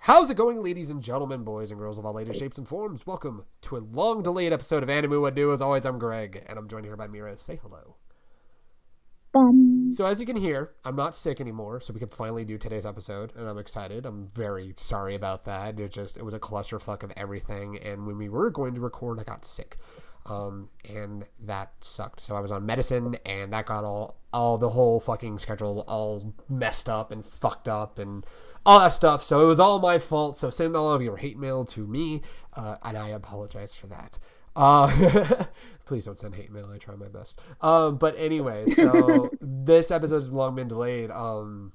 How's it going, ladies and gentlemen, boys and girls of all ages, shapes, and forms? Welcome to a long-delayed episode of Animu. What do? As always, I'm Greg, and I'm joined here by Mira. Say hello. So as you can hear, I'm not sick anymore, so we can finally do today's episode, and I'm excited. I'm very sorry about that. It was a clusterfuck of everything, and when we were going to record, I got sick, and that sucked. So I was on medicine, and that got all the whole fucking schedule all messed up and fucked up and all that stuff. So it was all my fault. So send all of your hate mail to me, and I apologize for that. Please don't send hate mail. I try my best. But anyway, so this episode has long been delayed. And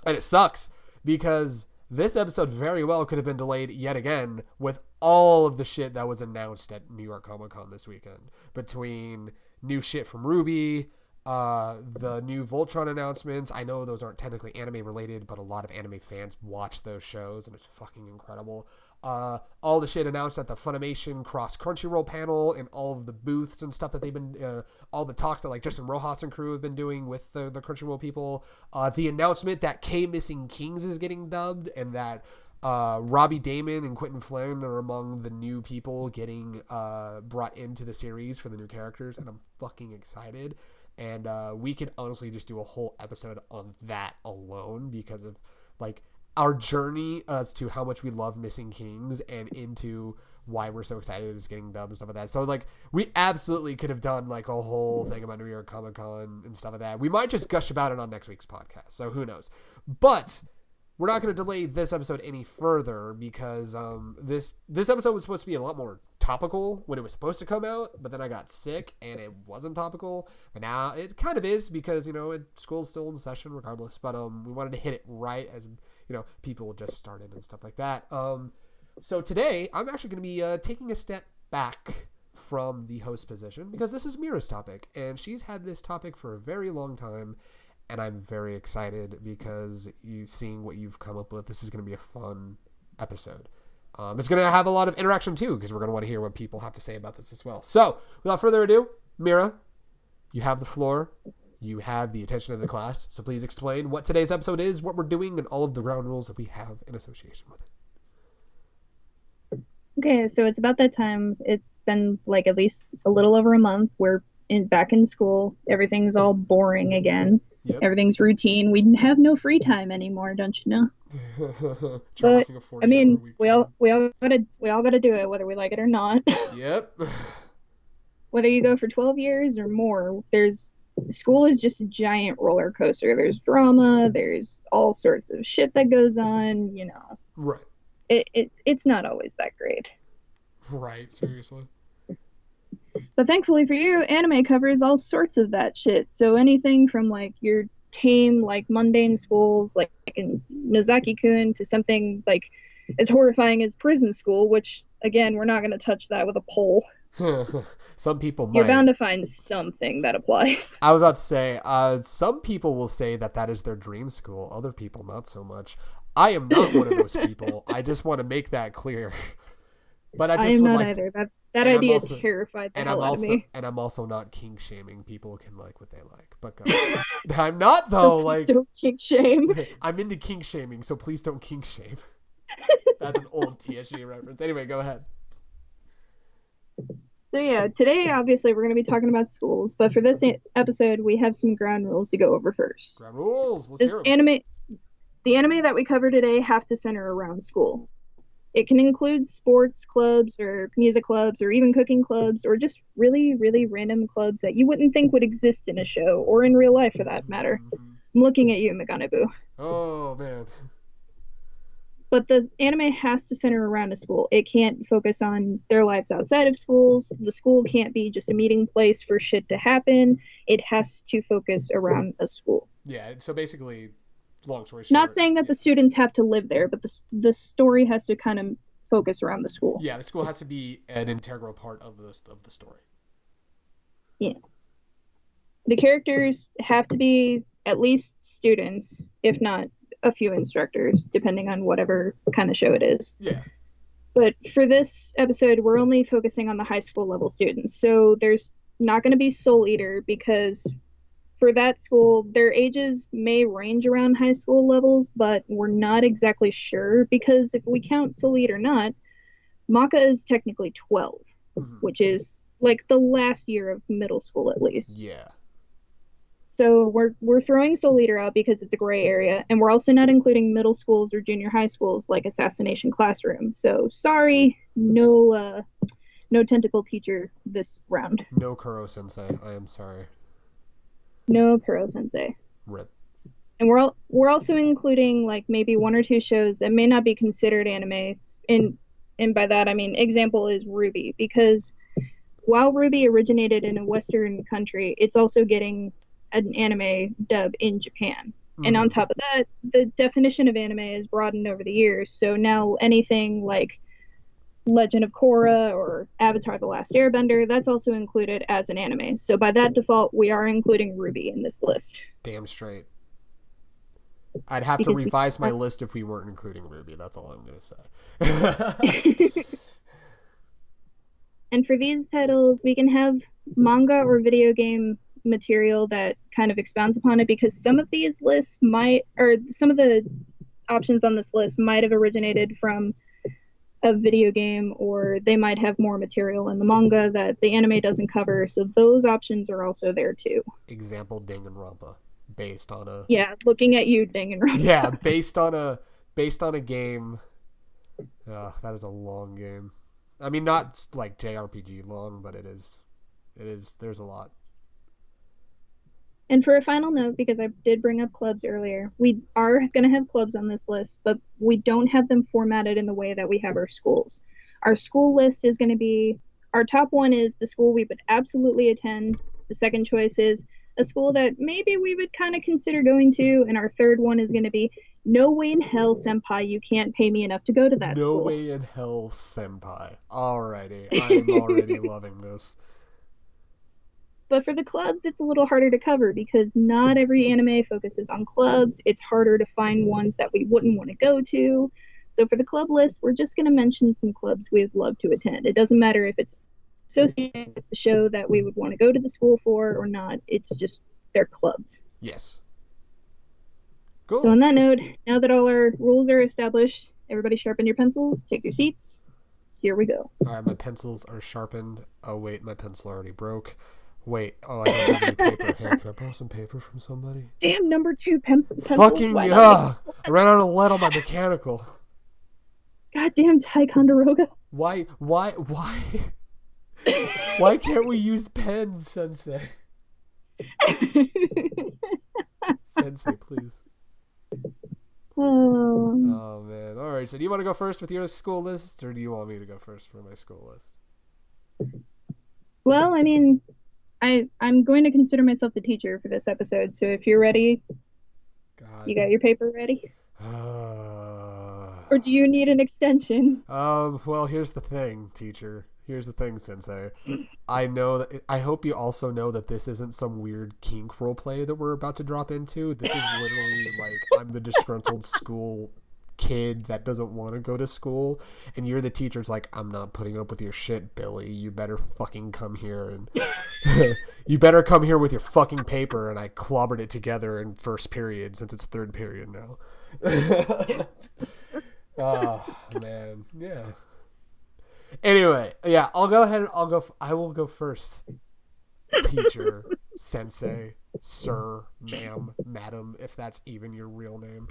it sucks because this episode very well could have been delayed yet again with all of the shit that was announced at New York Comic Con this weekend, between new shit from Ruby, the new Voltron announcements. I know those aren't technically anime related, but a lot of anime fans watch those shows and it's fucking incredible. All the shit announced at the Funimation Cross Crunchyroll panel and all of the booths and stuff that they've been, all the talks that like Justin Rojas and crew have been doing with the Crunchyroll people. The announcement that K Missing Kings is getting dubbed and that Robbie Damon and Quentin Flynn are among the new people getting brought into the series for the new characters, and I'm fucking excited. And we could honestly just do a whole episode on that alone because of like our journey as to how much we love Missing Kings and into why we're so excited it's getting dubbed and stuff like that. So like we absolutely could have done like a whole thing about New York Comic Con and stuff like that. We might just gush about it on next week's podcast. So who knows? But we're not going to delay this episode any further because this episode was supposed to be a lot more topical when it was supposed to come out, but then I got sick and it wasn't topical. But now it kind of is because, you know, school's still in session regardless. But we wanted to hit it right as, you know, people just started and stuff like that. So today I'm actually going to be taking a step back from the host position because this is Mira's topic and she's had this topic for a very long time. And I'm very excited because seeing what you've come up with, this is going to be a fun episode. It's going to have a lot of interaction too, because we're going to want to hear what people have to say about this as well. So without further ado, Mira, you have the floor. You have the attention of the class. So please explain what today's episode is, what we're doing, and all of the ground rules that we have in association with it. Okay, so it's about that time. It's been like at least a little over a month. We're back in school. Everything's all boring again. Yep. Everything's routine. We have no free time anymore, don't you know? But I mean, we all gotta do it, whether we like it or not. Yep. Whether you go for 12 years or more, school is just a giant roller coaster. There's drama. There's all sorts of shit that goes on. You know. Right. It's not always that great. Right. Seriously. But thankfully for you, anime covers all sorts of that shit. So anything from like your tame, like mundane schools, like in Nozaki-kun, to something like as horrifying as prison school, which again, we're not going to touch that with a pole. Some people might. You're bound to find something that applies. I was about to say, some people will say that is their dream school. Other people, not so much. I am not one of those people. I just want to make that clear. But I am not either. That idea terrified the hell out of me. And I'm also not kink shaming. People can like what they like. But I'm not though. Like don't kink shame. I'm into kink shaming, so please don't kink shame. That's an old TSG reference. Anyway, go ahead. So yeah, today obviously we're going to be talking about schools, but for this episode we have some ground rules to go over first. Ground rules. Let's hear them. The anime that we cover today have to center around school. It can include sports clubs or music clubs or even cooking clubs or just really, really random clubs that you wouldn't think would exist in a show or in real life for that matter. I'm looking at you, Meganabu. Oh, man. But the anime has to center around a school. It can't focus on their lives outside of schools. The school can't be just a meeting place for shit to happen. It has to focus around a school. Yeah, so basically, long story short. Not saying that the students have to live there, but the story has to kind of focus around the school. Yeah, the school has to be an integral part of the story. Yeah. The characters have to be at least students, if not a few instructors, depending on whatever kind of show it is. Yeah. But for this episode, we're only focusing on the high school level students. So there's not going to be Soul Eater because for that school, their ages may range around high school levels, but we're not exactly sure because if we count Solid or not, Maka is technically 12, which is like the last year of middle school at least. Yeah. So we're throwing Soul Eater out because it's a gray area, and we're also not including middle schools or junior high schools like Assassination Classroom. So sorry, no tentacle teacher this round. No Kuro Sensei. I am sorry. No Kuro Sensei. Rip. And we're also including like maybe one or two shows that may not be considered anime. And by that I mean example is Ruby, because while Ruby originated in a Western country, it's also getting an anime dub in Japan. And on top of that, the definition of anime is broadened over the years. So now anything like Legend of Korra or Avatar The Last Airbender, that's also included as an anime. So by that default, we are including Ruby in this list. Damn straight. I'd have to revise my list if we weren't including Ruby. That's all I'm going to say. And for these titles, we can have manga or video game material that kind of expounds upon it, because some of these lists some of the options on this list might have originated from a video game, or they might have more material in the manga that the anime doesn't cover. So those options are also there too. Example, Danganronpa, based on a looking at you, Danganronpa. based on a game. That is a long game. I mean, not like JRPG long, but it is. There's a lot. And for a final note, because I did bring up clubs earlier, we are going to have clubs on this list, but we don't have them formatted in the way that we have our schools. Our school list is going to be, our top one is the school we would absolutely attend. The second choice is a school that maybe we would kind of consider going to. And our third one is going to be, no way in hell, senpai, you can't pay me enough to go to that school. No way in hell, senpai. Alrighty, I'm already loving this. But for the clubs, it's a little harder to cover because not every anime focuses on clubs. It's harder to find ones that we wouldn't want to go to. So for the club list, we're just going to mention some clubs we would love to attend. It doesn't matter if it's associated with the show that we would want to go to the school for or not. It's just they're clubs. Yes. Cool. So on that note, now that all our rules are established, everybody sharpen your pencils, take your seats. Here we go. All right, my pencils are sharpened. Oh, wait, my pencil already broke. Wait, I don't have any paper. Hey, can I borrow some paper from somebody? Damn, number 2 pencils. Fucking, I ran out of lead on my mechanical. Goddamn Ticonderoga. Why can't we use pens, Sensei? Sensei, please. Oh, man. All right, so do you want to go first with your school list, or do you want me to go first for my school list? Well, I mean, I'm going to consider myself the teacher for this episode, so if you're ready, you got your paper ready? Or do you need an extension? Well, here's the thing, teacher. Here's the thing, Sensei. I hope you also know that this isn't some weird kink roleplay that we're about to drop into. This is literally like I'm the disgruntled school kid that doesn't want to go to school, and you're the teacher's like, I'm not putting up with your shit, Billy. You better fucking come here, and you better come here with your fucking paper. And I clobbered it together in first period since it's third period now. Oh, man. Yeah. Anyway, yeah, I'll go ahead. I will go first. Teacher, sensei, sir, ma'am, madam, if that's even your real name.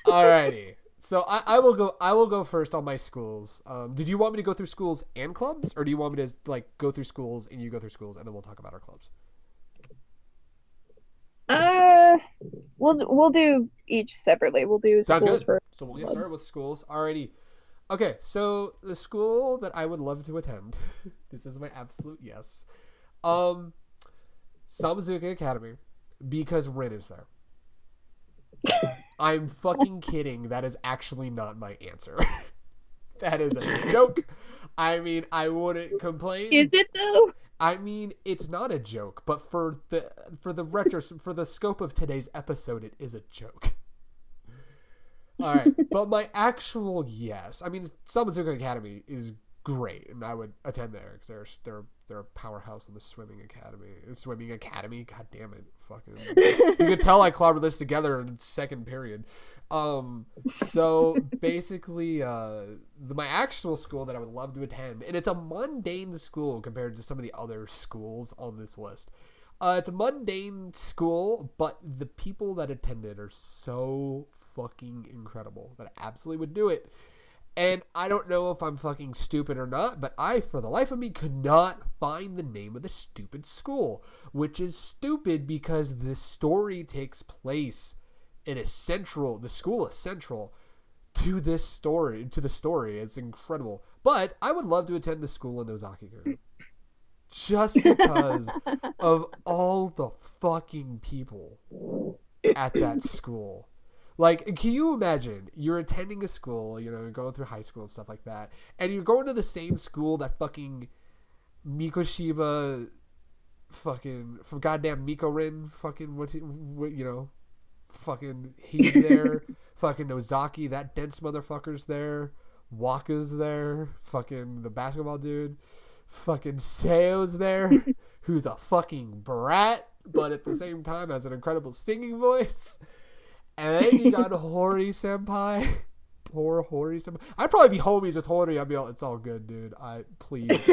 Alrighty. So I will go first on my schools. Did you want me to go through schools and clubs, or do you want me to like go through schools and you go through schools and then we'll talk about our clubs? We'll do each separately. We'll do Sounds schools good. first. So we'll get started with schools. Alrighty. Okay, so the school that I would love to attend, this is my absolute yes, Samazuka Academy, because Rin is there. I'm fucking kidding. That is actually not my answer. That is a joke. I mean, I wouldn't complain. Is it though? I mean, it's not a joke, but for the scope of today's episode, it is a joke. All right, but my actual yes, I mean, Samazuka Academy is great, and I would attend there because they're they're a powerhouse in the swimming academy. God damn it, fucking! You could tell I clobbered this together in second period. So basically, my actual school that I would love to attend, and it's a mundane school compared to some of the other schools on this list. It's a mundane school, but the people that attend it are so fucking incredible that I absolutely would do it. And I don't know if I'm fucking stupid or not, but I, for the life of me, could not find the name of the stupid school. Which is stupid because the story takes place. It is central. The school is central to this story, to the story. It's incredible. But I would love to attend the school in Ozaki-gun. Just because of all the fucking people at that school. Like, can you imagine you're attending a school, you know, going through high school and stuff like that, and you're going to the same school that fucking Mikoshiba fucking, from goddamn Mikorin fucking, what, you know, fucking, he's there, fucking Nozaki, that dense motherfucker's there, Waka's there, fucking the basketball dude, fucking Seo's there, who's a fucking brat, but at the same time has an incredible singing voice. And then you got Hori senpai. Poor Hori senpai. I'd probably be homies with Hori. I'd be all, it's all good, dude. Please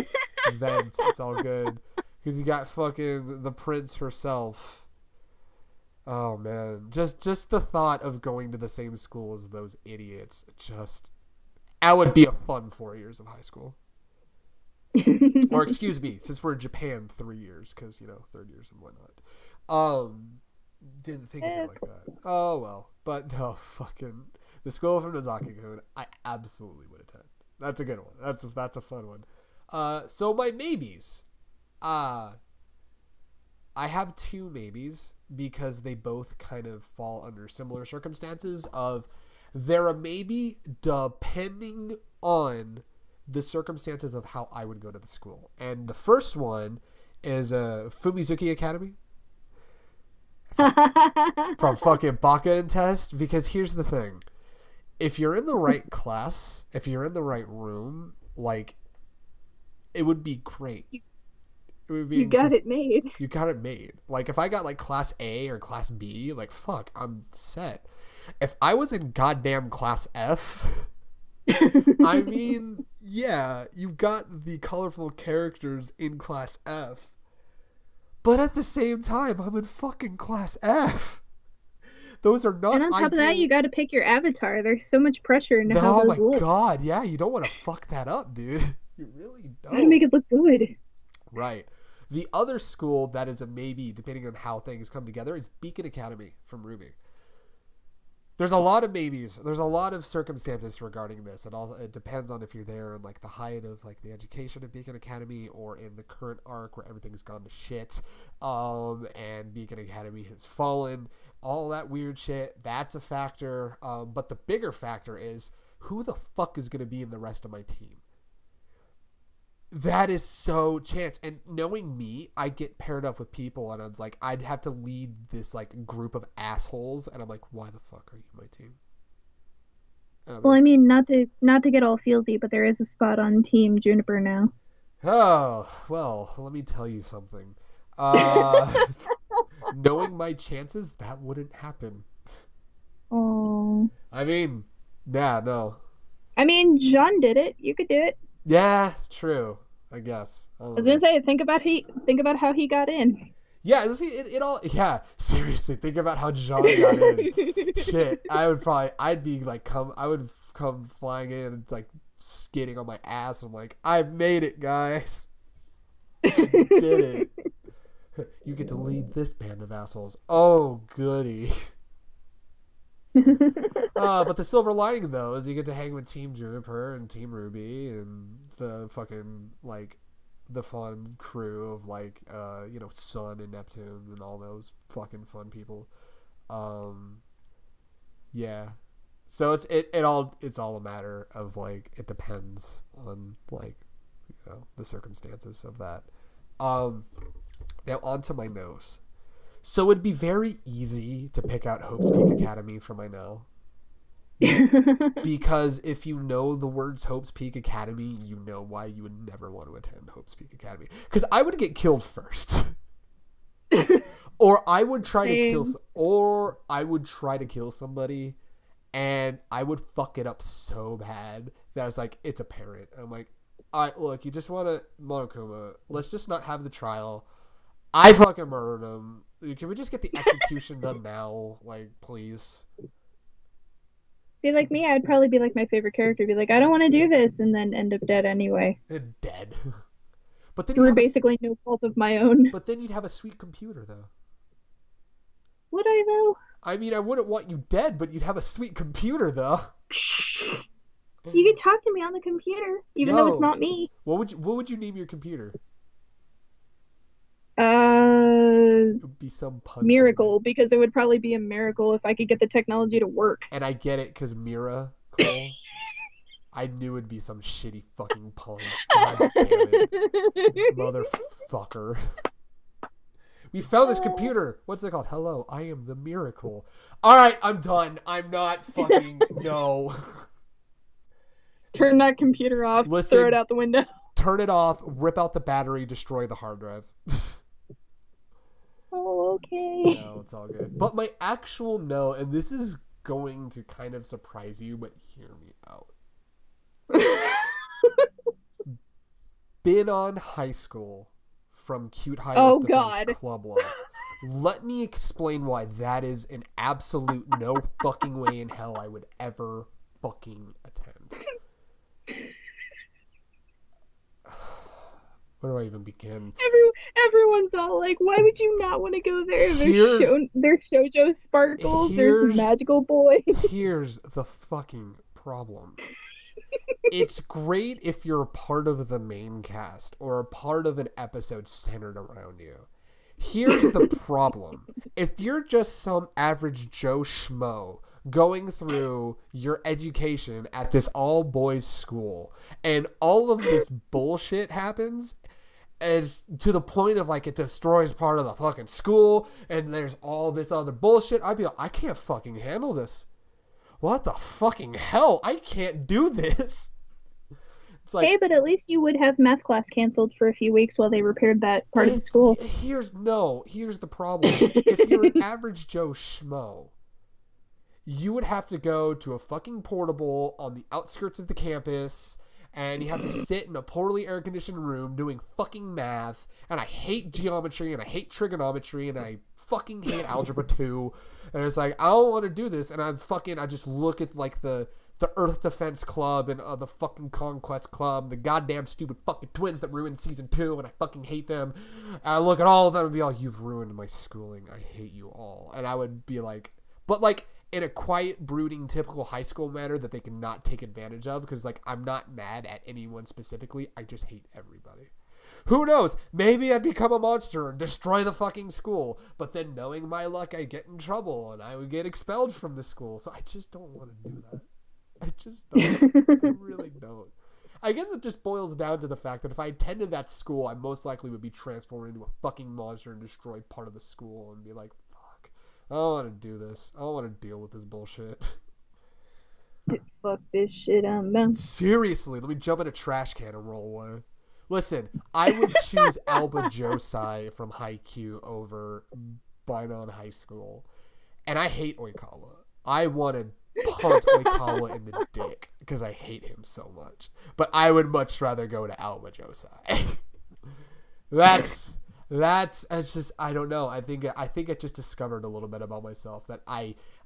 vent. It's all good. Because you got fucking the prince herself. Oh man. Just the thought of going to the same school as those idiots. That would be a fun 4 years of high school. Or excuse me, since we're in Japan, 3 years. Because, you know, third years and whatnot. Didn't think of it like that. Oh well, but no, fucking the school from Nozaki-kun, I absolutely would attend. That's a good one. That's a fun one. So my maybes, I have two maybes because they both kind of fall under similar circumstances. Of they're a maybe depending on the circumstances of how I would go to the school. And the first one is Fumizuki Academy. From fucking Baka and Test, because here's the thing. If you're in the right class, if you're in the right room, like, it would be great. It would be you got it made. You got it made. Like, if I got, like, class A or class B, like, fuck, I'm set. If I was in goddamn class F, I mean, yeah, you've got the colorful characters in class F. But at the same time, I'm in fucking class F. Those are not. And on top of that, you got to pick your avatar. There's so much pressure into how those look. Oh my god, yeah, you don't want to fuck that up, dude. You really don't. Gotta make it look good. Right. The other school that is a maybe, depending on how things come together, is Beacon Academy from Ruby. There's a lot of maybes. There's a lot of circumstances regarding this. It depends on if you're there in like the height of like the education at Beacon Academy or in the current arc where everything's gone to shit. And Beacon Academy has fallen. All that weird shit. That's a factor. But the bigger factor is who the fuck is going to be in the rest of my team? That is so chance. And knowing me, I'd get paired up with people and I was like, I'd have to lead this like group of assholes. And I'm like, why the fuck are you my team? Well, I mean, not to get all feelsy, but there is a spot on Team Juniper now. Oh, well, let me tell you something. Knowing my chances, that wouldn't happen. Oh. I mean, yeah, no. I mean, Jean did it. You could do it. Yeah, true. I guess. I was gonna say, think about how he got in. Yeah, it all. Yeah, seriously, think about how Jean got in. Shit, I would come flying in and like skidding on my ass. I'm like, I've made it, guys. I did it. You get to lead this band of assholes. Oh, goody. But the silver lining though is you get to hang with Team Juniper and Team Ruby and the fucking like the fun crew of like Sun and Neptune and all those fucking fun people. Yeah. So it's all a matter of like it depends on like the circumstances of that. Now onto my nose. So it'd be very easy to pick out Hope's Peak Academy for my no. Because if you know the words Hope's Peak Academy, you know why you would never want to attend Hope's Peak Academy. Because I would get killed first. Or I would try to kill somebody, and I would fuck it up so bad that I was like, it's apparent. I'm like, look, you just want to Monokuma. Let's just not have the trial. I fucking murdered him. Can we just get the execution done now? Like, please. See, like me, I'd probably be like my favorite character, be like, I don't want to do this, and then end up dead anyway. Dead. But then through basically no fault of my own. But then you'd have a sweet computer, though. Would I, though? I mean, I wouldn't want you dead, but you'd have a sweet computer, though. You can talk to me on the computer, even though it's not me. What would you name your computer? It would be some pun miracle, because it would probably be a miracle if I could get the technology to work. And I get it, because Mira, Cole. I knew it'd be some shitty fucking pun. God damn it. Motherfucker. We found this computer. What's it called? Hello, I am the miracle. Alright, I'm done. I'm not fucking... No. Turn that computer off. Listen, throw it out the window. Turn it off. Rip out the battery. Destroy the hard drive. Oh, okay. No, it's all good. But my actual no, and this is going to kind of surprise you, but hear me out. Been on high school from Cute High Earth Defense Club Love. Let me explain why that is an absolute no fucking way in hell I would ever fucking attend. Where do I even begin? Everyone's all like, why would you not want to go there? There's shoujo sparkles, there's magical boys. Here's the fucking problem. It's great if you're a part of the main cast or a part of an episode centered around you. Here's the problem. If you're just some average Joe Schmo going through your education at this all-boys school and all of this bullshit happens as to the point of like it destroys part of the fucking school and there's all this other bullshit, I'd be like, I can't fucking handle this. What the fucking hell? I can't do this. It's like, hey, but at least you would have math class canceled for a few weeks while they repaired that part of the school. Here's the problem. If you're an average Joe Schmo, you would have to go to a fucking portable on the outskirts of the campus, and you have to sit in a poorly air-conditioned room doing fucking math, and I hate geometry, and I hate trigonometry, and I fucking hate Algebra 2, and it's like, I don't want to do this, and I just look at, like, the Earth Defense Club and the fucking Conquest Club, the goddamn stupid fucking twins that ruined Season 2, and I fucking hate them. And I look at all of them and be like, you've ruined my schooling. I hate you all. And I would be like, but like, in a quiet, brooding, typical high school manner that they cannot take advantage of, because like, I'm not mad at anyone specifically. I just hate everybody. Who knows? Maybe I'd become a monster and destroy the fucking school. But then knowing my luck, I'd get in trouble and I would get expelled from the school. So I just don't want to do that. I just don't. I really don't. I guess it just boils down to the fact that if I attended that school, I most likely would be transformed into a fucking monster and destroy part of the school and be like, fuck, I don't want to do this. I don't want to deal with this bullshit. Fuck this shit, I'm out. Seriously, let me jump in a trash can and roll away. Listen, I would choose Alba Josai from Haikyuu over Bainon High School. And I hate Oikawa. I want to punch Oikawa in the dick because I hate him so much. But I would much rather go to Alba Josai. That's it's just, I don't know. I think I just discovered a little bit about myself that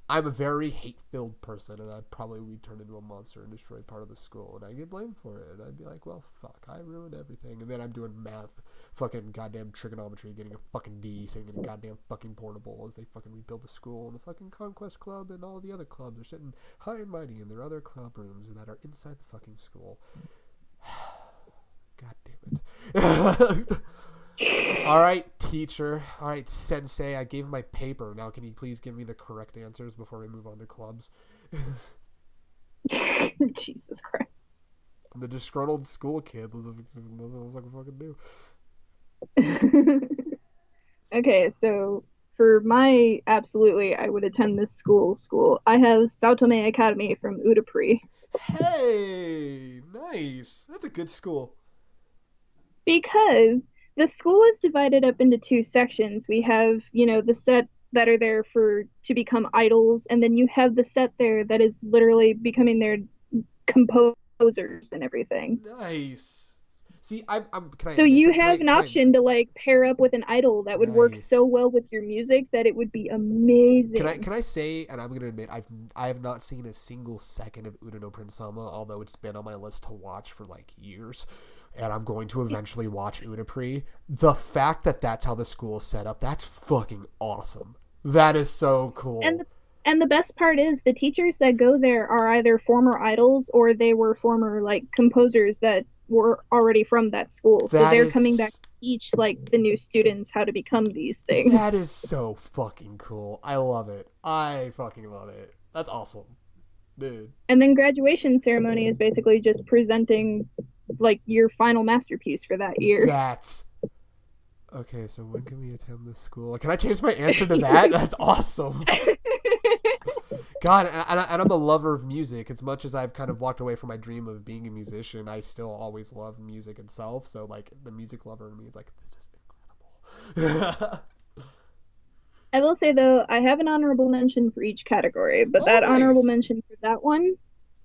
I'm a very hate-filled person, and I'd probably be turned into a monster and destroy part of the school, and I get blamed for it, and I'd be like, well, fuck, I ruined everything, and then I'm doing math, fucking goddamn trigonometry, getting a fucking D, sitting in a goddamn fucking portable as they fucking rebuild the school, and the fucking Conquest Club and all the other clubs are sitting high and mighty in their other club rooms that are inside the fucking school. God damn it. All right, teacher. All right, sensei. I gave my paper. Now, can you please give me the correct answers before we move on to clubs? Jesus Christ. I'm the disgruntled school kid. That's what I can fucking do. Okay, so for my absolutely, I would attend this school. I have Saotome Academy from Udapri. Hey, nice. That's a good school. Because the school is divided up into two sections. We have, the set that are there for to become idols, and then you have the set there that is literally becoming their composers and everything. Nice. See, I'm. Can I So admit you something? have an Can I? option to like pair up with an idol that would work Nice. so well with your music that it would be Can I? amazing. Can I say? And I'm gonna admit, I have not seen a single second of Uda no Prince Sama, although it's been on my list to watch for like years, and I'm going to eventually watch Udapri. The fact that that's how the school is set up, that's fucking awesome. That is so And cool. and the best part is the teachers that go there are either former idols or they were former like composers that were already from that school. So That they're coming back is to teach like the new students how to become these that things. is so fucking cool. I love it. I fucking love it. That's awesome, dude. And then graduation ceremony is basically just presenting like your final masterpiece for that year. That's okay. So when can we attend this school? Can I change my answer to that? That's awesome. God, and I'm a lover of music. As much as I've kind of walked away from my dream of being a musician, I still always love music itself. So, like, the music lover in me is like, this is incredible. I will say though, I have an honorable mention for each category, but Oh, that honorable nice. mention for that one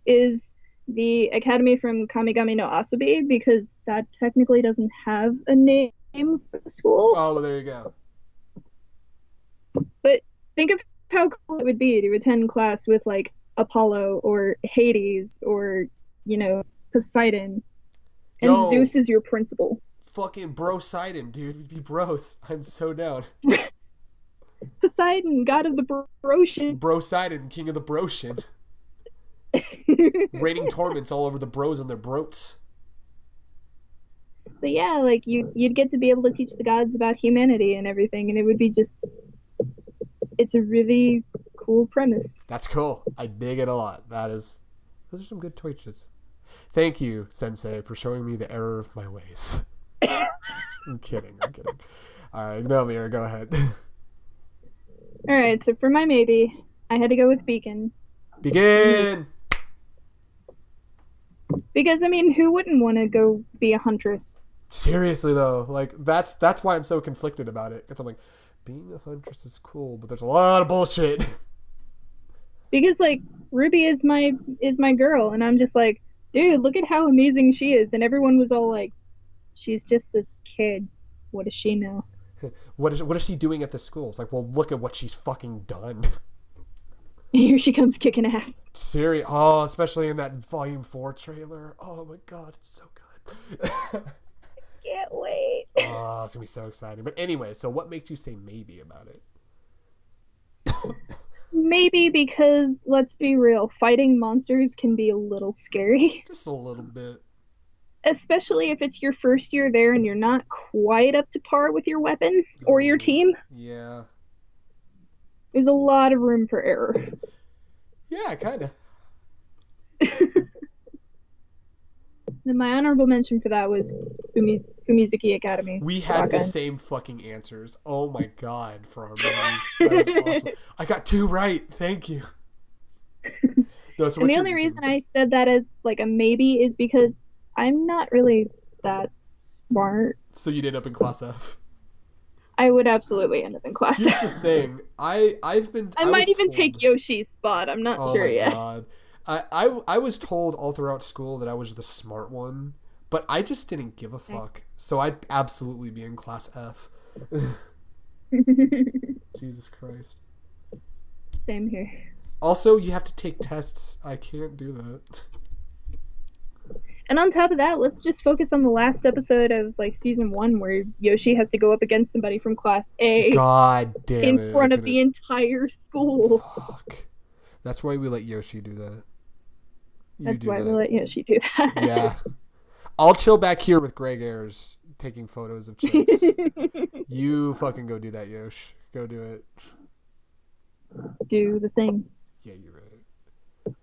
is the Academy from Kamigami no Asobi because that technically doesn't have a name for the school. Oh, well, there you go. But think of how cool it would be to attend class with like Apollo or Hades or, Poseidon, and Yo, Zeus is your principal. fucking bro Sidon, dude. We'd be bros. I'm so down. Poseidon, god of the ocean. Bro Sidon, king of the broshin. Raining torments all over the bros and their broats. But yeah, like you'd get to be able to teach the gods about humanity and everything, and it would be just it's a really cool premise. That's cool. I dig it a lot. Those are some good choices. Thank you, Sensei, for showing me the error of my ways. I'm kidding. I'm kidding. All right, no, Mira, go ahead. All right, so for my maybe, I had to go with Beacon Begin. because I mean, who wouldn't want to go be a huntress? Seriously though, like that's why I'm so conflicted about it. Because I'm like, being a huntress is cool, but there's a lot of bullshit. Because like Ruby is my girl, and I'm just like, dude, look at how amazing she is, and everyone was all like, she's just a kid. What does she know? What is she doing at the school? It's like, well, look at what she's fucking done. Here she comes kicking ass. Serious. Oh, especially in that Volume 4 trailer. Oh my god, it's so good. Can't wait. Oh, it's gonna be so exciting. But anyway, so what makes you say maybe about it? Maybe because let's be real, fighting monsters can be a little scary. Just a little bit. Especially if it's your first year there and you're not quite up to par with your weapon or your Ooh, team. yeah. There's a lot of room for error. Yeah, kind of. And my honorable mention for that was Fumizuki Academy. We had the Rakan. same fucking answers. Oh my god, for our movies. That was awesome. I got 2 right. Thank you. No, so And what's the your only reason reason? I said that as like a maybe is because I'm not really that smart. So you'd end up in class F. I would absolutely end up in class. Here's the thing. I I might was even told. take Yoshi's spot. I'm not Oh sure my yet. god. I was told all throughout school that I was the smart one, but I just didn't give a fuck. So I'd absolutely be in class F. Jesus Christ. Same here. Also, you have to take tests. I can't do that. And on top of that, let's just focus on the last episode of like season 1 where Yoshi has to go up against somebody from class A God damn in it. front of the entire school. Fuck. That's why we let Yoshi do that. You That's do why that. we let Yoshi do that. Yeah. I'll chill back here with Greg Ayers taking photos of chicks. You fucking go do that, Yosh. Go do it. Do the thing. Yeah, you're right.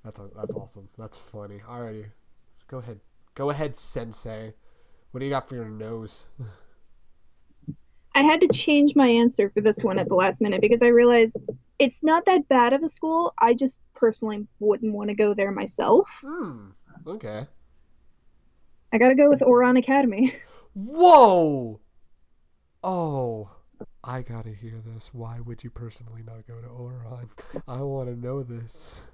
That's awesome. That's funny. Alrighty. So go ahead. Go ahead, Sensei. What do you got for your nose? I had to change my answer for this one at the last minute because I realized it's not that bad of a school. I just personally wouldn't want to go there myself. Okay. I gotta go with Oron Academy. Whoa! Oh, I gotta hear this. Why would you personally not go to Oron? I want to know this.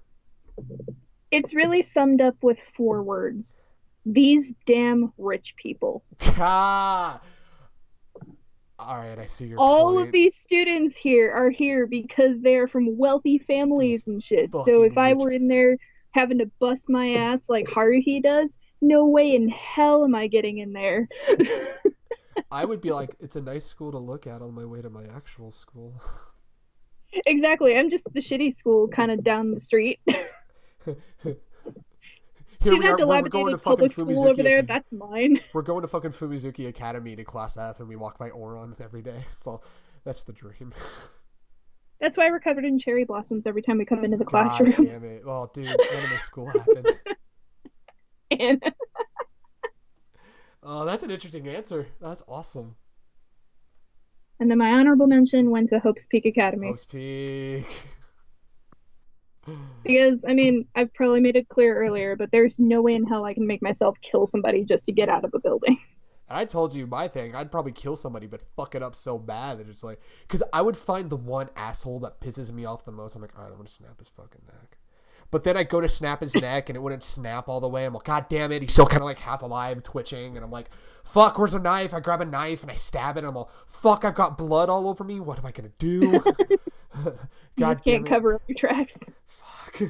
It's really summed up with 4 words. These damn rich people. Ah! Alright, I see your All of point. these students here are here because they're from wealthy families These and shit. So if fucking I rich. were in there having to bust my ass like Haruhi does, no way in hell am I getting in there. I would be like, it's a nice school to look at on my way to my actual school. Exactly. I'm just the shitty school kind of down the street. Here See we that are. We're going to dilapidated fucking public school over Fumizuki there? Academy. That's mine. We're going to fucking Fumizuki Academy to class F, and we walk by Oron every day. So that's the dream. That's why we're covered in cherry blossoms every time we come into the God classroom. damn it. Well, dude, anime school happened. And Oh, that's an interesting answer. That's awesome. and then my honorable mention went to Hope's Peak Academy. Hope's Peak. Because, I mean, I've probably made it clear earlier, but there's no way in hell I can make myself kill somebody just to get out of a building. I told you my thing. I'd probably kill somebody, but fuck it up so bad that it's like, because I would find the one asshole that pisses me off the most. I'm like, all right, I'm gonna snap his fucking neck. But then I go to snap his neck and it wouldn't snap all the way. I'm like, God damn it, he's still kind of like half alive, twitching. And I'm like, fuck, where's a knife? I grab a knife and I stab it. And I'm all, fuck, I've got blood all over me. What am I gonna do? You just can't cover up your tracks. Fuck.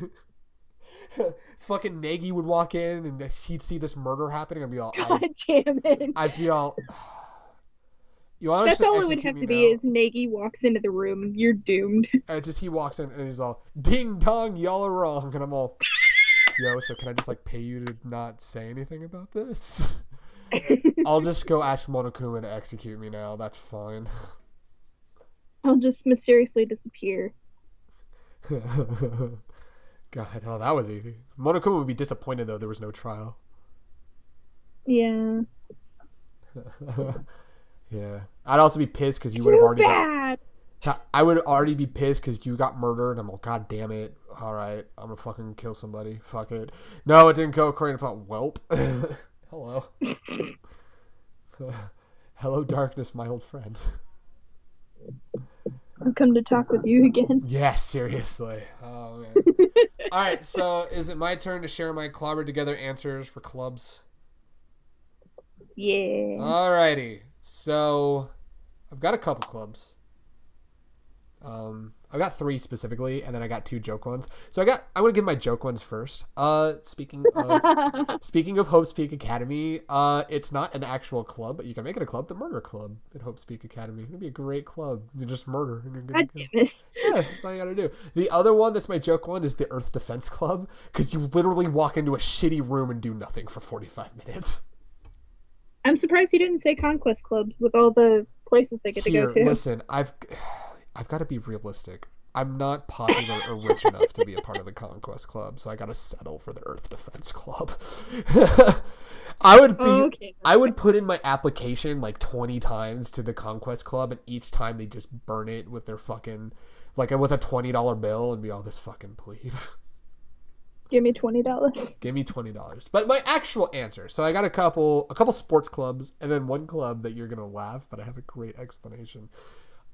Fucking Nagy would walk in and he'd see this murder happening and be all, God damn it. I'd be all, you want That's to all it would have to be is Nagy walks into the room. You're doomed. And just he walks in and he's all, ding dong, y'all are wrong. And I'm all, yo, so can I just like pay you to not say anything about this? I'll just go ask Monokuma to execute me now. That's fine. I'll just mysteriously disappear. God, oh, that was easy. Monokuma would be disappointed though there was no trial. Yeah. Yeah. I'd also be pissed because you would have already bad. I would already be pissed because you got murdered. And I'm like, God damn it. All right. I'm going to fucking kill somebody. Fuck it. No, it didn't go according to plan. Welp. Hello. Hello, darkness, my old friend. I've come to talk with you again. Yeah, seriously. Oh, man. All right. So is it my turn to share my clobbered together answers for clubs? Yeah. Alrighty. So I've got a couple clubs. I've got 3 specifically, and then I got 2 joke ones. So I'm gonna give my joke ones first. Speaking of Hope's Peak Academy, it's not an actual club, but you can make it a club, the Murder Club at Hope's Peak Academy. It'd be a great club. You just murder and you're good. God damn it. Yeah, that's all you gotta do. The other one that's my joke one is the Earth Defense Club, because you literally walk into a shitty room and do nothing for 45 minutes. I'm surprised you didn't say Conquest Clubs with all the places they get to go to. Listen, I've got to be realistic. I'm not popular or rich enough to be a part of the Conquest Club, so I got to settle for the Earth Defense Club. I would put in my application like 20 times to the Conquest Club, and each time they just burn it with their fucking, like with a $20 bill and be all this fucking plebe. Give me $20. Give me $20. But my actual answer. So I got a couple sports clubs and then one club that you're gonna laugh, but I have a great explanation.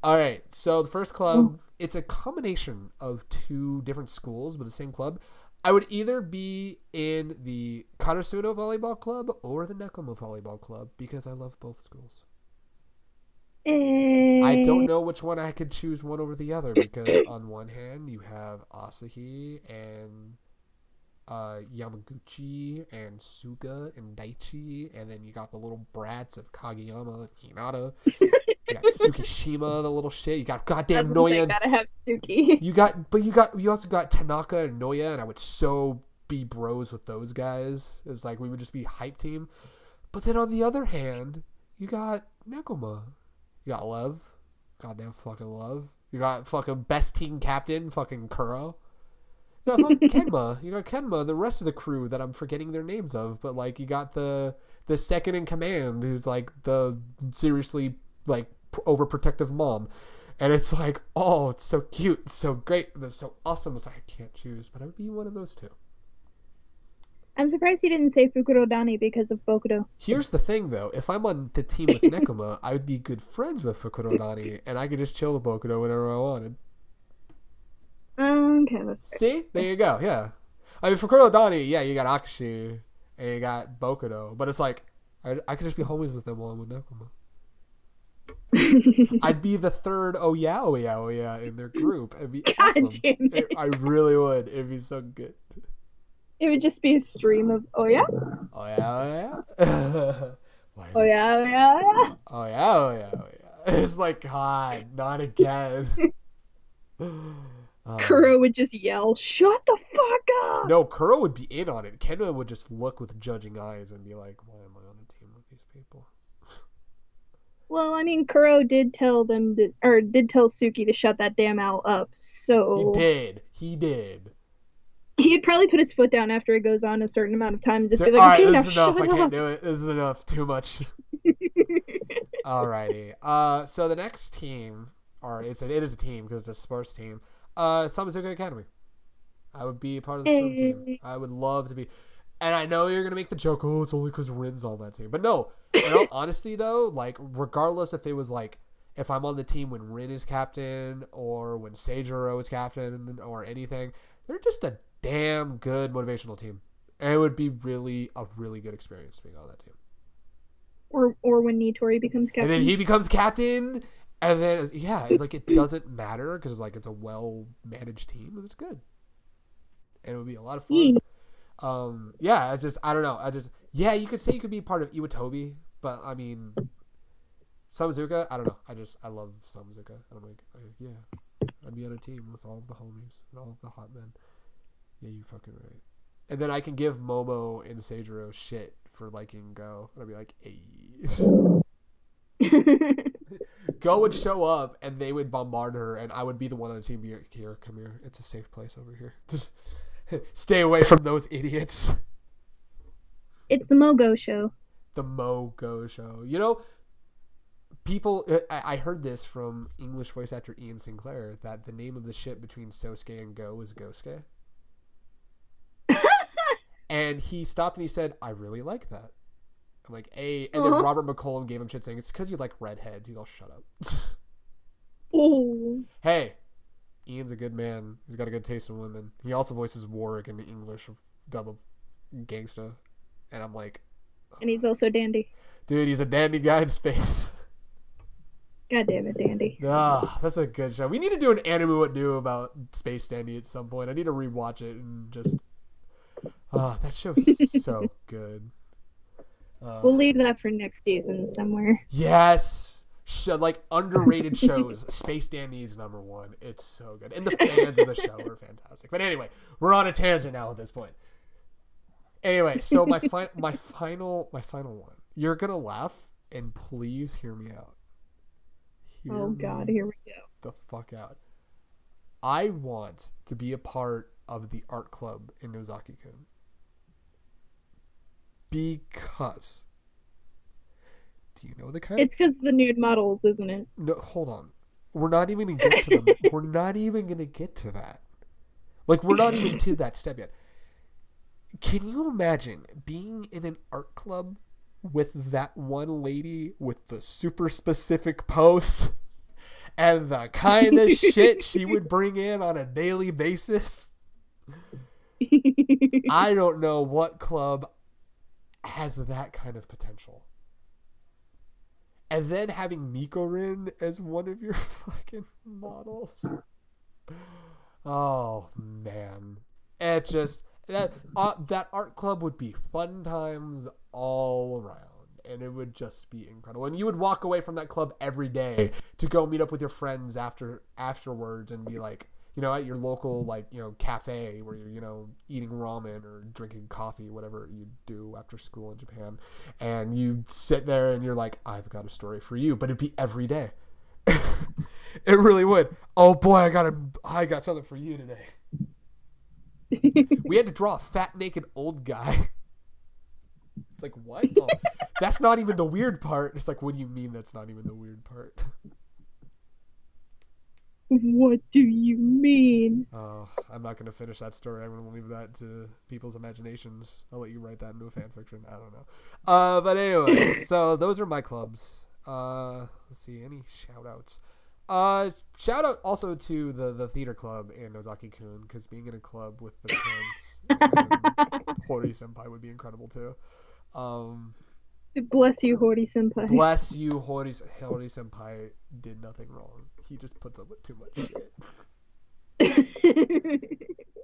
All right. So the first club, it's a combination of 2 different schools, but the same club. I would either be in the Karasuno Volleyball Club or the Nekoma Volleyball Club because I love both schools. I don't know which one I could choose one over the other because on one hand you have Asahi and Yamaguchi and Suga and Daichi, and then you got the little brats of Kageyama and Hinata. You got Tsukishima, the little shit. You got goddamn Noya. Gotta have Suki. You also got Tanaka and Noya, and I would so be bros with those guys. It's like we would just be hype team. But then on the other hand, you got Nekoma. You got Lev. Goddamn fucking Lev. You got fucking best team captain, fucking Kuro. You got fucking Kenma. You got Kenma and the rest of the crew that I'm forgetting their names of. But, like, you got the second in command who's, like, the seriously, like, overprotective mom. And it's like, oh, it's so cute, it's so great, and it's so awesome. It's like, I can't choose, but I would be one of those two. I'm surprised he didn't say Fukurodani because of Bokudo. Here's the thing, though. If I'm on the team with Nekoma, I would be good friends with Fukurodani, and I could just chill with Bokudo whenever I wanted. Okay, that's fair. See? There you go, yeah. I mean, Fukurodani, yeah, you got Akashi, and you got Bokudo, but it's like, I could just be homies with them while I'm with Nekoma. I'd be the third oh yeah in their group. It'd be awesome. I really would. It'd be so good. It would just be a stream of oh yeah, oh yeah, oh yeah, oh yeah, oh yeah, oh yeah, oh yeah, oh yeah. It's like, God, not again. Kuro would just yell, "Shut the fuck up!" No, Kuro would be in on it. Kenma would just look with judging eyes and be like, "Why am I on a team with these people?" Well, I mean, Kuro did tell did tell Suki to shut that damn owl up. So He did. He'd probably put his foot down after it goes on a certain amount of time and just be like, all right, okay, this is enough. I can't up. do it. This is enough. Too much. Alrighty. So the next team, or it is a team because it's a sports team. Samazuka Academy. I would be a part of the swim team. I would love to be. And I know you're gonna make the joke, oh, it's only because Rin's on that team. But no, in all honesty though, like regardless if it was like if I'm on the team when Rin is captain or when Seijiro is captain or anything, they're just a damn good motivational team. And it would be a really good experience being on that team. Or when Nitori becomes captain. And then he becomes captain, and then yeah, like it doesn't matter because like it's a well managed team and it's good. And it would be a lot of fun. Yeah, it's just I don't know. You could say you could be part of Iwatobi, but I mean Samazuka, I don't know. I love Samazuka. And I'm like, yeah, I'd be on a team with all of the homies and all of the hot men. Yeah, you fucking right. And then I can give Momo and Seijiro shit for liking Go. And I'd be like, hey. Go would show up and they would bombard her and I would be the one on the team. Be like, here, come here. It's a safe place over here. Just stay away from those idiots. It's the Mogo show. The Mogo show. You know, people, I heard this from English voice actor Ian Sinclair that the name of the ship between Sosuke and Go is Gosuke. And he stopped and he said, I really like that. I'm like, and then Robert McCollum gave him shit saying, it's because you like redheads. He's all, shut up. Oh. Hey, Ian's a good man. He's got a good taste in women. He also voices Warwick in the English dub of Gangsta. And I'm like... And he's also dandy. Dude, he's a dandy guy in space. God damn it, dandy. That's a good show. We need to do an Animu What New about Space Dandy at some point. I need to rewatch it and just... that show's so good. We'll leave that for next season somewhere. Yes! Like, underrated shows. Space Dandy is number one. It's so good. And the fans of the show are fantastic. But anyway, we're on a tangent now at this point. Anyway, so my final one. You're gonna laugh, and please hear me out. Oh God, here we go. The fuck out. I want to be a part of the art club in Nozaki-kun. Because... Do you know the kind It's because the nude models, isn't it? No, hold on. We're not even going to get to them. We're not even going to get to that. Like, we're not even to that step yet. Can you imagine being in an art club with that one lady with the super specific posts and the kind of shit she would bring in on a daily basis? I don't know what club has that kind of potential. And then having Mikorin as one of your fucking models. Oh, man. It just... That art club would be fun times all around. And it would just be incredible. And you would walk away from that club every day to go meet up with your friends afterwards and be like, you know, at your local, like, you know, cafe where you're, you know, eating ramen or drinking coffee, whatever you do after school in Japan. And you sit there and you're like, I've got a story for you. But it'd be every day. It really would. Oh boy, I got something for you today. We had to draw a fat, naked old guy. It's like, what? It's all, that's not even the weird part. It's like, what do you mean that's not even the weird part? What do you mean? Oh, I'm not going to finish that story. I'm going to leave that to people's imaginations. I'll let you write that into a fan fiction. I don't know. But anyway, so those are my clubs. Let's see, any shout outs? Shout out also to the theater club in Ozaki-kun, because being in a club with the Prince and Hori Senpai would be incredible too. Bless you, Hori Senpai. Bless you, Hori Senpai did nothing wrong. He just puts up with too much shit.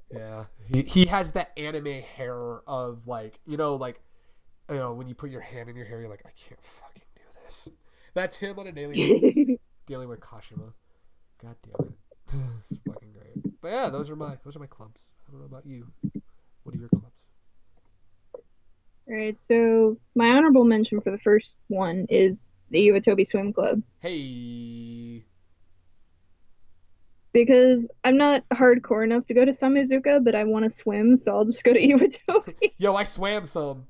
Yeah. He has that anime hair of like, when you put your hand in your hair, you're like, I can't fucking do this. That's him on a daily basis. Dealing with Kashima. God damn it. It's fucking great. But yeah, those are my clubs. I don't know about you. What are your clubs? All right, so my honorable mention for the first one is the Iwatobi Swim Club. Hey. Because I'm not hardcore enough to go to Samizuka, but I want to swim, so I'll just go to Iwatobi. Yo, I swam some.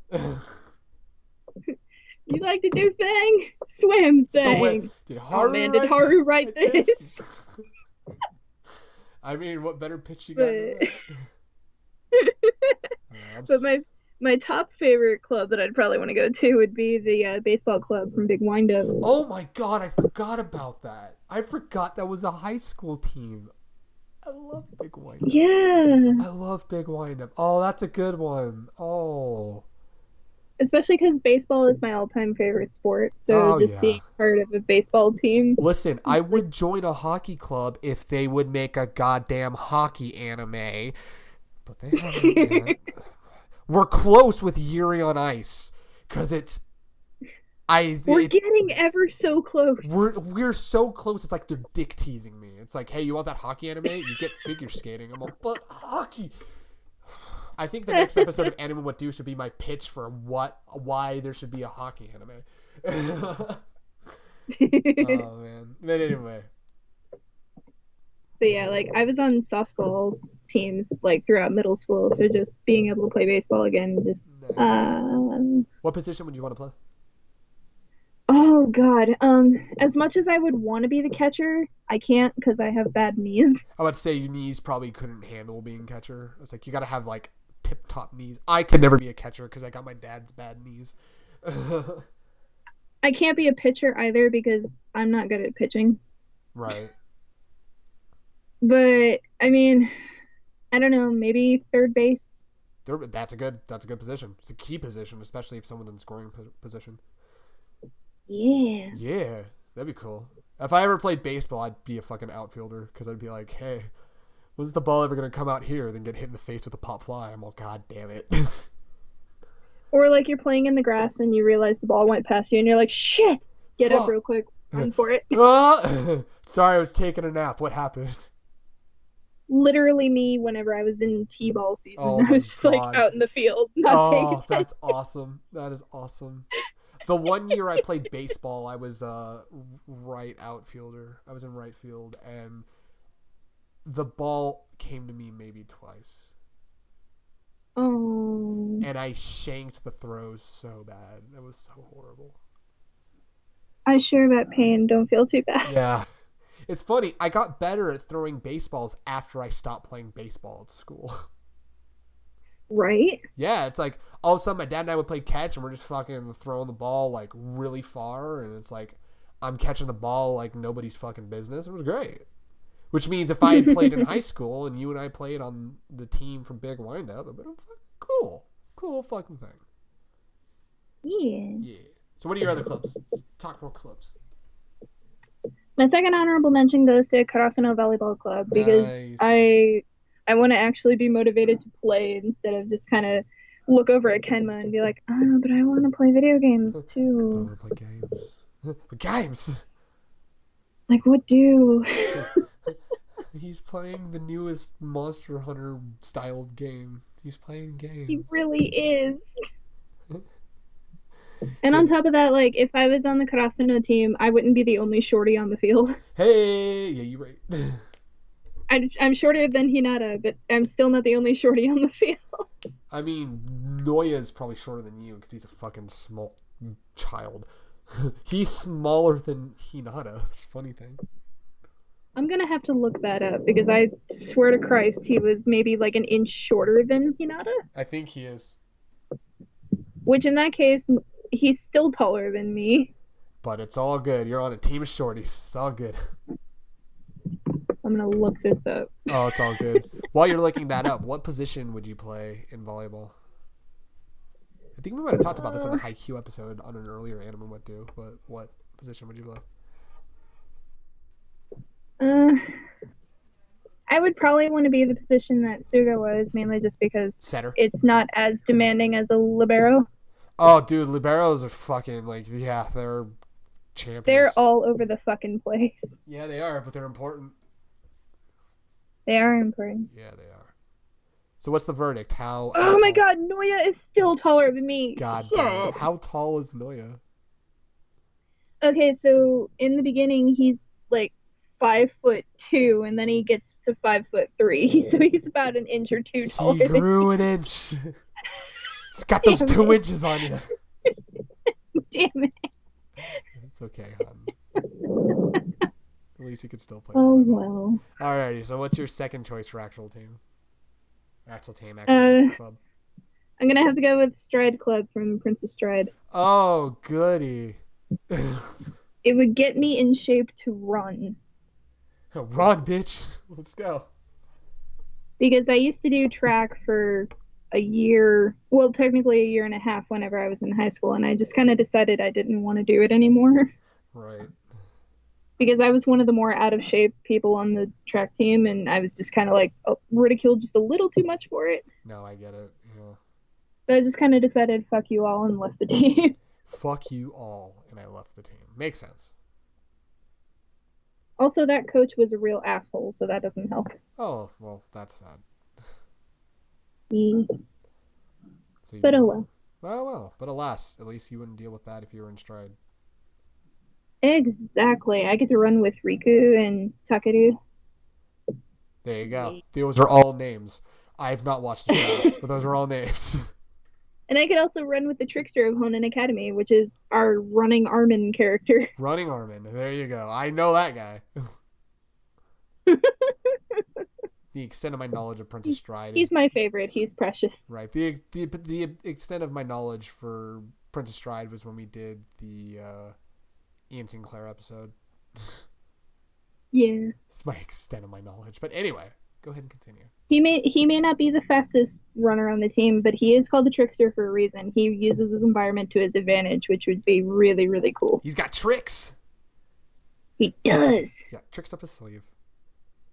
You like to do thing? Swim thing. So did Haru did Haru write this? I mean, what better pitch you got? But my top favorite club that I'd probably want to go to would be the baseball club from Big Wind-Up. Oh my god, I forgot about that. I forgot that was a high school team. I love Big Wind-Up. Yeah. I love Big Wind-Up. Oh, that's a good one. Oh. Especially because baseball is my all-time favorite sport, so being part of a baseball team. Listen, I would join a hockey club if they would make a goddamn hockey anime, but they haven't yet. We're close with Yuri on Ice, because we're getting ever so close. We're so close. It's like they're dick teasing me. It's like, hey, you want that hockey anime? You get figure skating. I'm like, but hockey. I think the next episode of Animu What Do should be my pitch for why there should be a hockey anime. Oh man. But anyway. But yeah, like I was on softball teams like throughout middle school, so just being able to play baseball again, just nice. What position would you want to play? Oh god. As much as I would want to be the catcher, I can't because I have bad knees. I would say your knees probably couldn't handle being catcher. It's like you got to have like tip-top knees. I could never be a catcher because I got my dad's bad knees. I can't be a pitcher either because I'm not good at pitching. Right. But I mean, I don't know, maybe third base. That's a good position. It's a key position, especially if someone's in scoring position. Yeah. Yeah, that'd be cool. If I ever played baseball, I'd be a fucking outfielder because I'd be like, hey, when's the ball ever going to come out here? Then get hit in the face with a pop fly. I'm all, god damn it. Or like you're playing in the grass and you realize the ball went past you and you're like, shit, get up real quick, run for it. Sorry, I was taking a nap. What happened? Literally me whenever I was in T-ball season. I was just like out in the field. That's awesome. That is awesome. The one year I played baseball, I was right outfielder. I was in right field, and the ball came to me maybe twice. Oh. And I shanked the throws so bad. It was so horrible. I share that pain. Don't feel too bad. Yeah. It's funny. I got better at throwing baseballs after I stopped playing baseball at school. Right? Yeah, it's like all of a sudden my dad and I would play catch and we're just fucking throwing the ball like really far, and it's like I'm catching the ball like nobody's fucking business. It was great. Which means if I had played in high school and you and I played on the team from Big Wind-Up, it would have been cool. Cool fucking thing. Yeah. Yeah. So what are your other clubs? Let's talk more clubs. My second honorable mention goes to Karasuno Volleyball Club because I want to actually be motivated to play instead of just kind of look over at Kenma and be like, oh, but I want to play video games too. I want to play games. But games! Like, what do? He's playing the newest Monster Hunter styled game. He's playing games. He really is. And on top of that, like, if I was on the Karasuno team, I wouldn't be the only shorty on the field. Hey! Yeah, you're right. I'm shorter than Hinata, but I'm still not the only shorty on the field. I mean, Noya is probably shorter than you because he's a fucking small child. He's smaller than Hinata. It's a funny thing. I'm gonna have to look that up because I swear to Christ, he was maybe like an inch shorter than Hinata. I think he is. Which in that case, he's still taller than me. But it's all good. You're on a team of shorties. It's all good. I'm gonna look this up. Oh, it's all good. While you're looking that up, what position would you play in volleyball? I think we might have talked about this in a Haikyuu episode on an earlier Animu went to, but what position would you play? I would probably want to be the position that Suga was, mainly just because Setter. It's not as demanding as a libero. Oh, dude, liberos are fucking, like, yeah, they're champions. They're all over the fucking place. Yeah, they are, but they're important. They are important. Yeah, they are. So what's the verdict? How Oh my god, Noya is still taller than me. God damn. How tall is Noya? Okay, so in the beginning he's like 5'2", and then he gets to 5'3", so he's about an inch or two taller. He grew an inch. It's got those 2 inches on you. Damn it. It's okay, hon. At least you could still play. Oh well. Alrighty, so what's your second choice for actual team? Actual club. I'm gonna have to go with Stride Club from Princess Stride. Oh, goody. It would get me in shape to run. Run, bitch. Let's go. Because I used to do track for a year, well, technically a year and a half whenever I was in high school, and I just kind of decided I didn't want to do it anymore. Right. Because I was one of the more out of shape people on the track team, and I was just kind of like ridiculed just a little too much for it. No, I get it. Yeah. So I just kind of decided, fuck you all, and left the team. Fuck you all, and I left the team. Makes sense. Also, that coach was a real asshole, so that doesn't help. Oh, well, that's sad. Yeah. So But oh well. Well, but alas, at least you wouldn't deal with that if you were in Stride. Exactly. I get to run with Riku and Takeru. There you go. Those are all names. I've not watched the show, but those are all names. And I could also run with the Trickster of Honen Academy, which is our Running Armin character. Running Armin. There you go. I know that guy. The extent of my knowledge of Princess Stride. He's my favorite. He's precious. Right. The extent of my knowledge for Princess Stride was when we did the Ian Sinclair episode. Yeah. It's my extent of my knowledge. But anyway, go ahead and continue. He may not be the fastest runner on the team, but he is called the Trickster for a reason. He uses his environment to his advantage, which would be really, really cool. He's got tricks. He does. He's got tricks up his sleeve.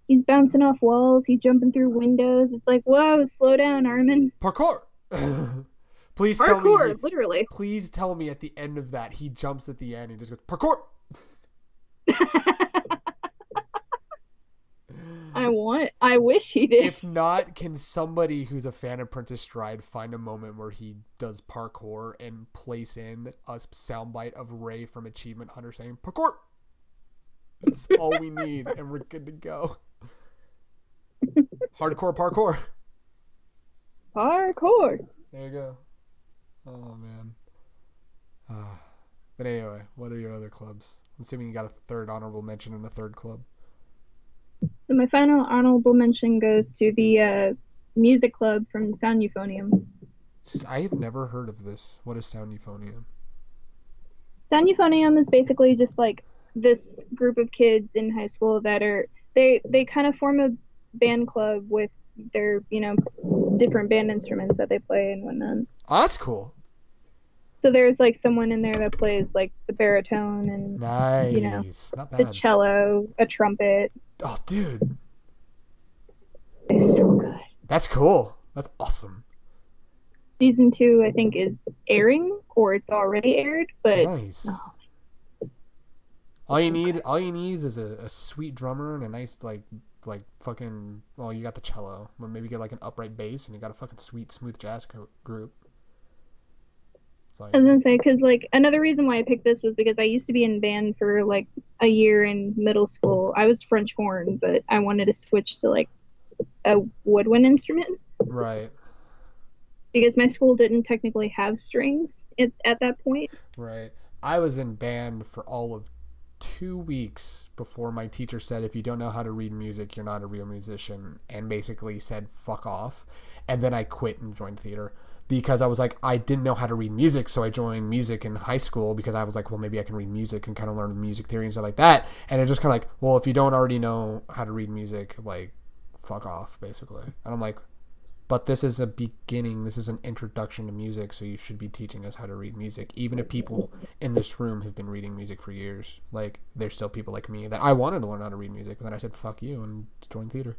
He's bouncing off walls. He's jumping through windows. It's like, whoa, slow down, Armin. Parkour. Please Parkour, tell me. Literally. Please tell me at the end of that he jumps at the end and just goes parkour. I wish he did. If not, can somebody who's a fan of Princess Stride find a moment where he does parkour and place in a soundbite of Ray from Achievement Hunter saying parkour? That's all we need, and we're good to go. Hardcore parkour. Parkour. There you go. Oh, man. But anyway, what are your other clubs? I'm assuming you got a third honorable mention and a third club. So my final honorable mention goes to the music club from Sound Euphonium. I have never heard of this. What is Sound Euphonium? Sound Euphonium is basically just like this group of kids in high school that are they kind of form a band club with their different band instruments that they play and whatnot. Oh, that's cool. So there's like someone in there that plays like the baritone and nice. Not bad. the cello, a trumpet. Oh, dude, it's so good. That's cool. That's awesome. Season 2, I think, is airing, or it's already aired. But nice. All you need is a sweet drummer and a nice like fucking. Well, you got the cello, but maybe get like an upright bass, and you got a fucking sweet smooth jazz group. I was gonna say, because like another reason why I picked this was because I used to be in band for like a year in middle school. I was French horn, but I wanted to switch to like a woodwind instrument. Right. because my school didn't technically have strings at that point. Right. I was in band for all of 2 weeks before my teacher said, if you don't know how to read music, you're not a real musician, and basically said, fuck off. And then I quit and joined theater because I was like, I didn't know how to read music. So I joined music in high school because I was like, well, maybe I can read music and kind of learn the music theory and stuff like that. And it's just kind of like, well, if you don't already know how to read music, like, fuck off, basically. And I'm like, but this is a beginning. This is an introduction to music, so you should be teaching us how to read music. Even if people in this room have been reading music for years, like, there's still people like me that I wanted to learn how to read music, but then I said, fuck you, and joined theater.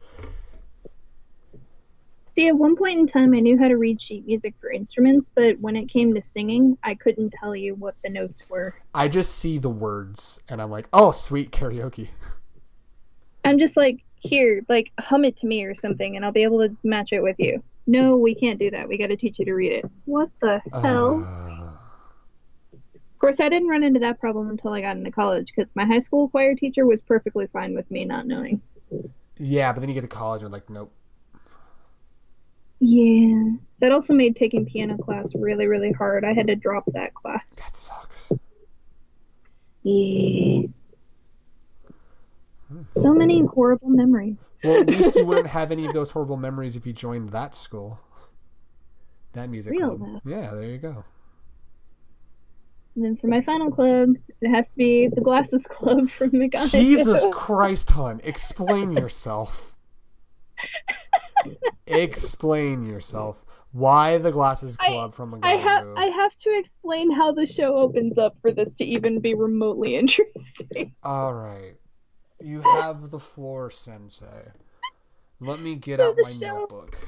See, at one point in time, I knew how to read sheet music for instruments, but when it came to singing, I couldn't tell you what the notes were. I just see the words, and I'm like, oh, sweet, karaoke. I'm just like, here, like, hum it to me or something, and I'll be able to match it with you. No, we can't do that. We got to teach you to read it. What the hell? Of course, I didn't run into that problem until I got into college, because my high school choir teacher was perfectly fine with me not knowing. Yeah, but then you get to college and you're like, nope. Yeah. That also made taking piano class really, really hard. I had to drop that class. That sucks. Yeah. So many horrible memories. Well, at least you wouldn't have any of those horrible memories if you joined that school. That music club. Though. Yeah, there you go. And then for my final club, it has to be the Glasses Club from McGonagall. Jesus Christ, hon. Explain yourself. Explain yourself. Why the Glasses Club from McGonagall? I have to explain how the show opens up for this to even be remotely interesting. All right. You have the floor, Sensei. Let me get out my notebook.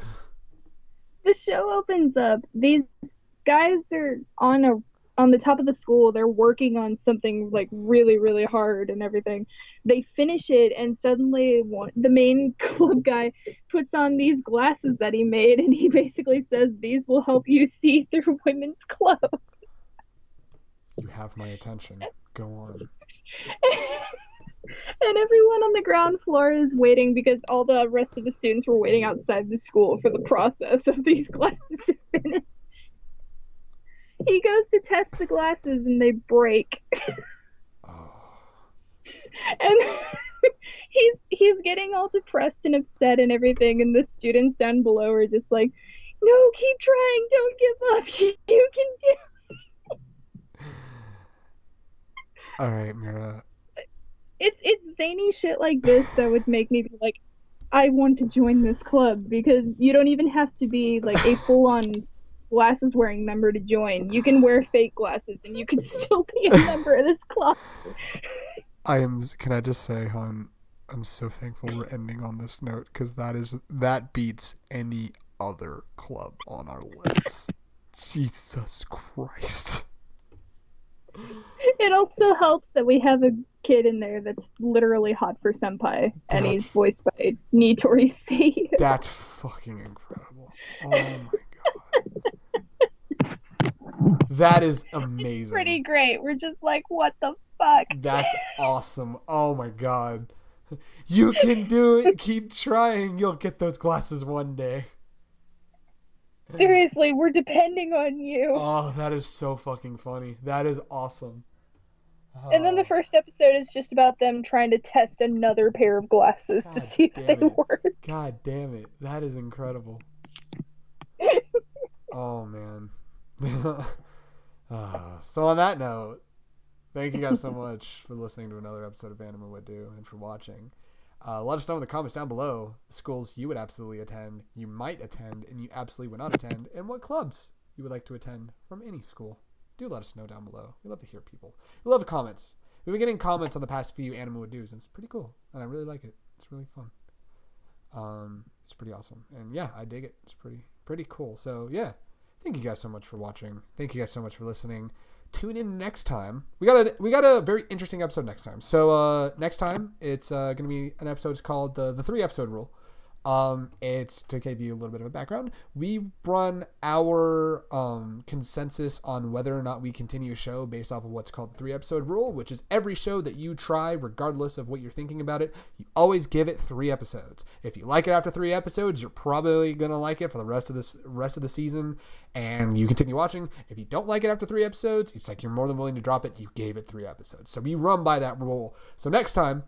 The show opens up. These guys are on the top of the school. They're working on something like really, really hard and everything. They finish it, and suddenly the main club guy puts on these glasses that he made, and he basically says, "These will help you see through women's clothes." You have my attention. Go on. And everyone on the ground floor is waiting because all the rest of the students were waiting outside the school for the process of these glasses to finish. He goes to test the glasses and they break. Oh. And he's getting all depressed and upset and everything, and the students down below are just like, "No, keep trying, don't give up. You can do it." All right, Mira. It's zany shit like this that would make me be like, I want to join this club, because you don't even have to be like a full-on glasses wearing member to join. You can wear fake glasses and you can still be a member of this club. Can I just say, hon, I'm so thankful we're ending on this note, because that beats any other club on our lists. Jesus Christ. It also helps that we have a kid in there that's literally hot for senpai, and he's voiced by Nitori C. That's fucking incredible. Oh my god. That is amazing. It's pretty great. We're just like, what the fuck? That's awesome. Oh my god. You can do it. Keep trying. You'll get those glasses one day. Seriously, we're depending on you. Oh, that is so fucking funny. That is awesome. Oh. And then the first episode is just about them trying to test another pair of glasses to see if they work. God damn it. That is incredible. Oh, man. So on that note, thank you guys so much for listening to another episode of Animu Would Do, and for watching. Let us know in the comments down below the schools you would absolutely attend, you might attend, and you absolutely would not attend, and what clubs you would like to attend from any school. Do let us know down below. We love to hear people. We love comments. We've been getting comments on the past few Animu Would Do's, and it's pretty cool, and I really like it. It's really fun. It's pretty awesome, and yeah, I dig it. It's pretty cool. So yeah, thank you guys so much for watching. Thank you guys so much for listening. Tune in next time. We got a very interesting episode next time. So next time it's gonna be an episode called the 3-episode rule. It's to give you a little bit of a background. We run our consensus on whether or not we continue a show based off of what's called the 3-episode rule, which is every show that you try, regardless of what you're thinking about it, you always give it 3 episodes. If you like it after 3 episodes, you're probably gonna like it for the rest of the season, and you continue watching. If you don't like it after 3 episodes, it's like you're more than willing to drop it. You gave it 3 episodes, so we run by that rule. So next time,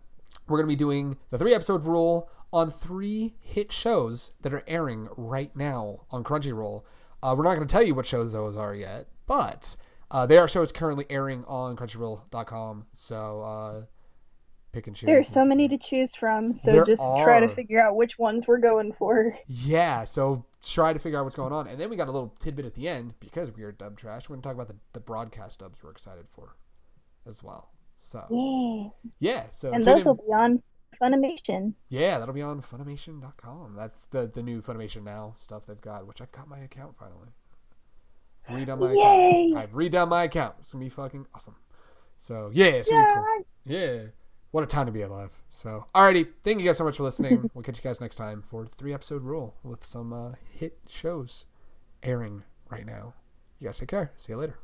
we're gonna be doing the 3-episode rule on 3 hit shows that are airing right now on Crunchyroll. We're not going to tell you what shows those are yet, but they are shows currently airing on Crunchyroll.com. So pick and choose. There's so many to choose from, so just try to figure out which ones we're going for. Yeah, so try to figure out what's going on. And then we got a little tidbit at the end, because we are dub trash. We're going to talk about the broadcast dubs we're excited for as well. So yeah, so and those will be on Funimation. Yeah, that'll be on Funimation.com. That's the new Funimation Now stuff they've got, which I've got my account finally. I've redone my account. It's gonna be fucking awesome. So yeah, it's gonna be cool. Yeah. What a time to be alive. So alrighty, thank you guys so much for listening. We'll catch you guys next time for the 3-episode rule with some hit shows airing right now. You guys take care. See you later.